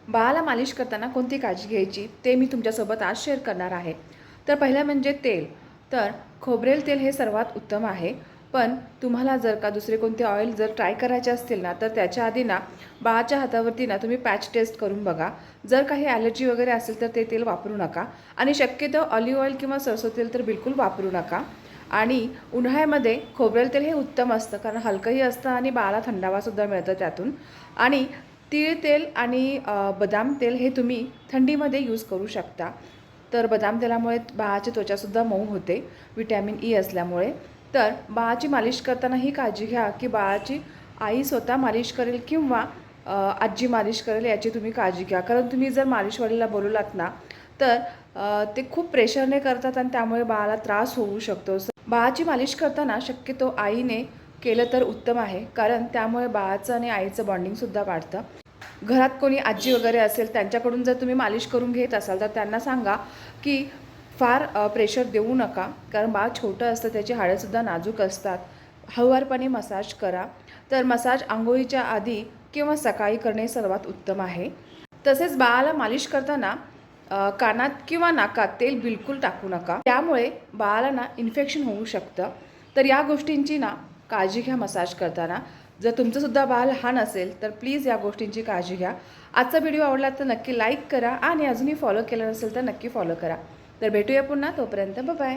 बाळाला मालिश करताना कोणती काळजी घ्यायची ते मी तुमच्यासोबत आज शेअर करणार आहे. तर पहिलं म्हणजे तेल. तर खोबरेल तेल हे सर्वात उत्तम आहे. पण तुम्हाला जर का दुसरे कोणते ऑइल जर ट्राय करायचे असतील ना, तर त्याच्या आधी ना बाळाच्या हातावरती ना तुम्ही पॅच टेस्ट करून बघा. जर काही ॲलर्जी वगैरे असेल तर ते तेल वापरू नका. आणि शक्यतो ऑलिव्ह ऑइल किंवा सरसो तेल तर बिलकुल वापरू नका. आणि उन्हाळ्यामध्ये खोबरेल तेल हे उत्तम असतं, कारण हलकंही असतं आणि बाळाला थंडावासुद्धा मिळतं त्यातून. आणि तीळ तेल आणि बदाम तेल हे तुम्ही थंडीमध्ये यूज करू शकता. तर बदाम तेलामुळे बाळाची त्वचासुद्धा मऊ होते, विटॅमिन ई असल्यामुळे. तर बाळाची मालिश करताना ही काळजी घ्या की बाळाची आई स्वतः मालिश करेल किंवा आजी मालिश करेल याची तुम्ही काळजी घ्या. कारण तुम्ही जर मालिशवालीला बोलवलात ना, तर ते खूप प्रेशरने करतात आणि त्यामुळे बाळाला त्रास होऊ शकतो. बाळाची मालिश करताना शक्यतो आईने केलं तर उत्तम आहे, कारण त्यामुळे बाळाचं आणि आईचं बॉन्डिंगसुद्धा वाढतं. घरात कोणी आजी वगैरे असेल त्यांच्याकडून जर तुम्ही मालिश करून घेत असाल तर त्यांना सांगा की फार प्रेशर देऊ नका, कारण बाळ छोटं असतं, त्याची हाडंसुद्धा नाजूक असतात. हळुवारपणे मसाज करा. तर मसाज आंघोळीच्या आधी किंवा सकाळी करणे सर्वात उत्तम आहे. तसेच बाळाला मालिश करताना कानात किंवा नाकात तेल बिलकुल टाकू नका, त्यामुळे बाळाला ना इन्फेक्शन होऊ शकतं. तर या गोष्टींची ना काळजी घ्या मसाज करताना. जर तुमचंसुद्धा बाळ लहान असेल तर प्लीज या गोष्टींची काळजी घ्या. आजचा व्हिडिओ आवडला तर नक्की लाईक करा आणि अजूनही फॉलो केलं नसेल तर नक्की फॉलो करा. तर भेटूया पुन्हा, तोपर्यंत बाय.